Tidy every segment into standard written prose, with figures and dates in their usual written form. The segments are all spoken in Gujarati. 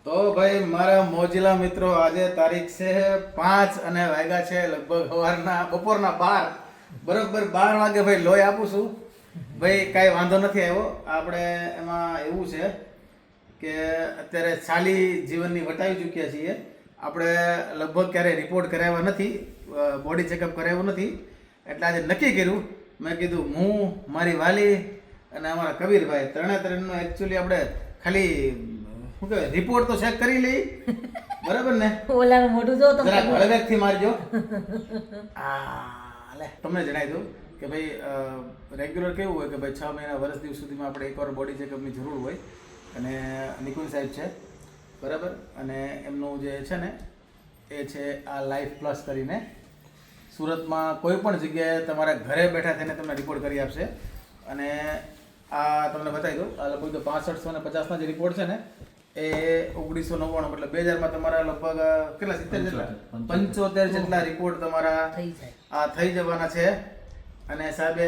તો ભાઈ મારા મોજીલા મિત્રો આજે તારીખ છે 5 અને વાગ્યા છે લગભગ સવારના બપોરના 12 બરોબર 12 વાગે ભાઈ લોહી આપું છું ભાઈ કાંઈ વાંધો નથી આવ્યો આપણે એમાં એવું છે કે અત્યારે ચાલી જીવનની વટાવી ચૂક્યા છીએ આપણે લગભગ ક્યારેય રિપોર્ટ કરાવ્યા નથી બોડી ચેકઅપ કરાવ્યું નથી એટલે આજે નક્કી કર્યું મેં કીધું હું મારી વાલી અને અમારા કબીરભાઈ ત્રણેનું એકચ્યુઅલી આપણે ખાલી શું કહેવાય રિપોર્ટ તો ચેક કરી લઈ બરાબર ને ઓલાનું મોઢું જો તમે જરા હળવેકથી મારજો લે તમને જણાવી દઉં કે ભાઈ રેગ્યુલર કેવું હોય કે ભાઈ 6 મહિના વર્ષ દિવસ સુધીમાં આપણે એકવાર બોડી ચેકઅપની જરૂર હોય અને નિકુંજ સાહેબ છે બરાબર અને એમનું જે છે ને એ છે આ લાઈફ પ્લસ કરીને સુરતમાં કોઈ પણ જગ્યાએ તમારા ઘરે બેઠા થઈને તમને રિપોર્ટ કરી આપશે અને આ તમને બતાવી દઉં આ લગભગ 6550ના જે રિપોર્ટ છે ને એ 1999 મતલબ 2000માં તમારા લગભગ કેટલા 70 જેટલા 75 જેટલા રિપોર્ટ તમારા થઈ જાય. આ થઈ જવાના છે અને સાહેબે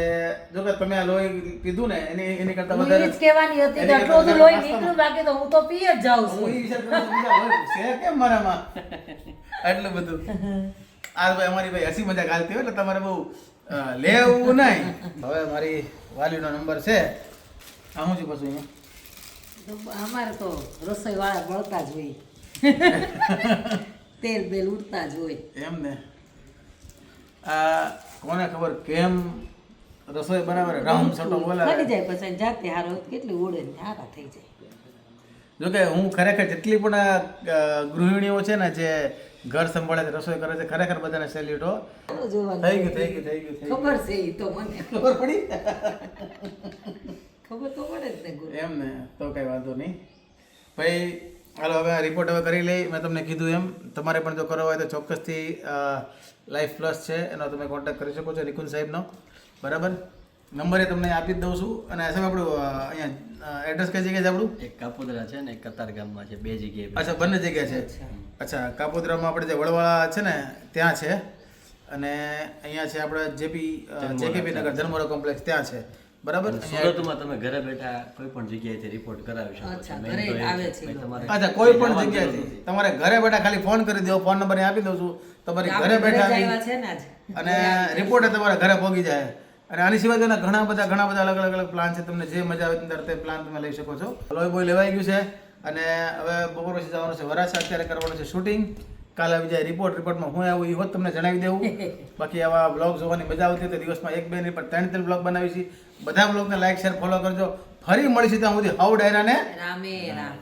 જો કે તમે આ લોહી પીધું ને એની કરતા હું વધારે ઈ જ કહેવાની હતી કે આટલું બધું લોહી નીકળ્યું બાકી તો હું તો પી જ જાઉં હું છું ઈ વિચાર કરું છું, બીજા હોય છે કેમ મારામાં આટલું બધું આ ભાઈ અમારી ભાઈ હસી મજાક હાલતી હોય એટલે તમારે બહુ લેવું નહીં હવે મારી વાલીનો નંબર છે આ હું છું પાછું અહીંયા તો અમારે તો રસોઈ વાળા બળતા જ હોય તેલ બેલ ઉડતા જ હોય એમ ને આ કોને ખબર કેમ રસોઈ બરાબર રામ છોટો ખરી બોલાવે જાય પછી જાતે હારો કેટલી ઓળે ને હારા થઈ જાય જોકે હું ખરેખર જેટલી પણ ગૃહિણીઓ છે ને જે ઘર સંભાળે છે રસોઈ કરે છે ખરેખર બધાને સેલ્યુટ હો હાલો જોવાનું. થઈ ગયું થઈ ગયું થઈ ગયું થઈ ગયું ખબર છે ઈ તો મને ખબર પડી ખબર તો પડે જ ને ગુરુ. એમ ને તો કઈ વાંધો નહીં ભાઈ હાલો હવે રિપોર્ટ હવે કરી લઈ મેં તમને કીધું એમ તમારે પણ જો કરવો હોય તો ચોક્કસથી લાઈફ પ્લસ છે એનો તમે કોન્ટેક્ટ કરી શકો છો નિકુંજ સાહેબનો બરાબર નંબર એ તમને આપી જ દઉં છું અને સાહેબ આપણું અહીંયા એડ્રેસ કઈ જગ્યાએ છે આપણું એક કાપોદરા છે ને એક કતાર ગામમાં છે બે જગ્યાએ અચ્છા બંને જગ્યા છે અચ્છા કાપોદ્રામાં આપણે જે વડવાળા છે ને ત્યાં છે અને અહીંયા છે આપણે જેકેપી નગર જન્મોરા કોમ્પ્લેક્સ ત્યાં છે બરાબર સુરતમાં તમે ઘરે બેઠા કોઈ પણ જગ્યાએથી રિપોર્ટ કરાવી શકો અચ્છા, છો ઘરે Main તો એ આવે છે છે ભાઈ તમારે અચ્છા કોઈ પણ જગ્યાએથી તમારે ઘરે બેઠા ખાલી ફોન કરી દો ફોન નંબર આપી દઉં છું તમારી ઘરે આપણે બેઠા જ આવ્યા છે ને આજ. અને રિપોર્ટ તમારા ઘરે પહોંચી જાય અને આની સિવાય તેના ઘણા બધા અલગ અલગ પ્લાન છે તમને જે મજા આવે તે પ્લાન તમે લઈ શકો છો લોહી બોય લેવાઈ ગયું છે અને હવે બપોર પછી જવાનું છે વરાછા અત્યારે કરવાનું છે શૂટિંગ કાલે આવી જાય રિપોર્ટમાં હું આવું એ હોત તમને જણાવી દેવું બાકી આવા બ્લોગ જોવાની મજા આવતી હોય તો દિવસમાં 1-2 નહીં પણ 3 બ્લોગ બનાવી છે બધા બ્લોગને લાઈક શેર ફોલો કરજો ફરી મળીશું ત્યાં સુધી હાઉ ડાયરાને રામે રામ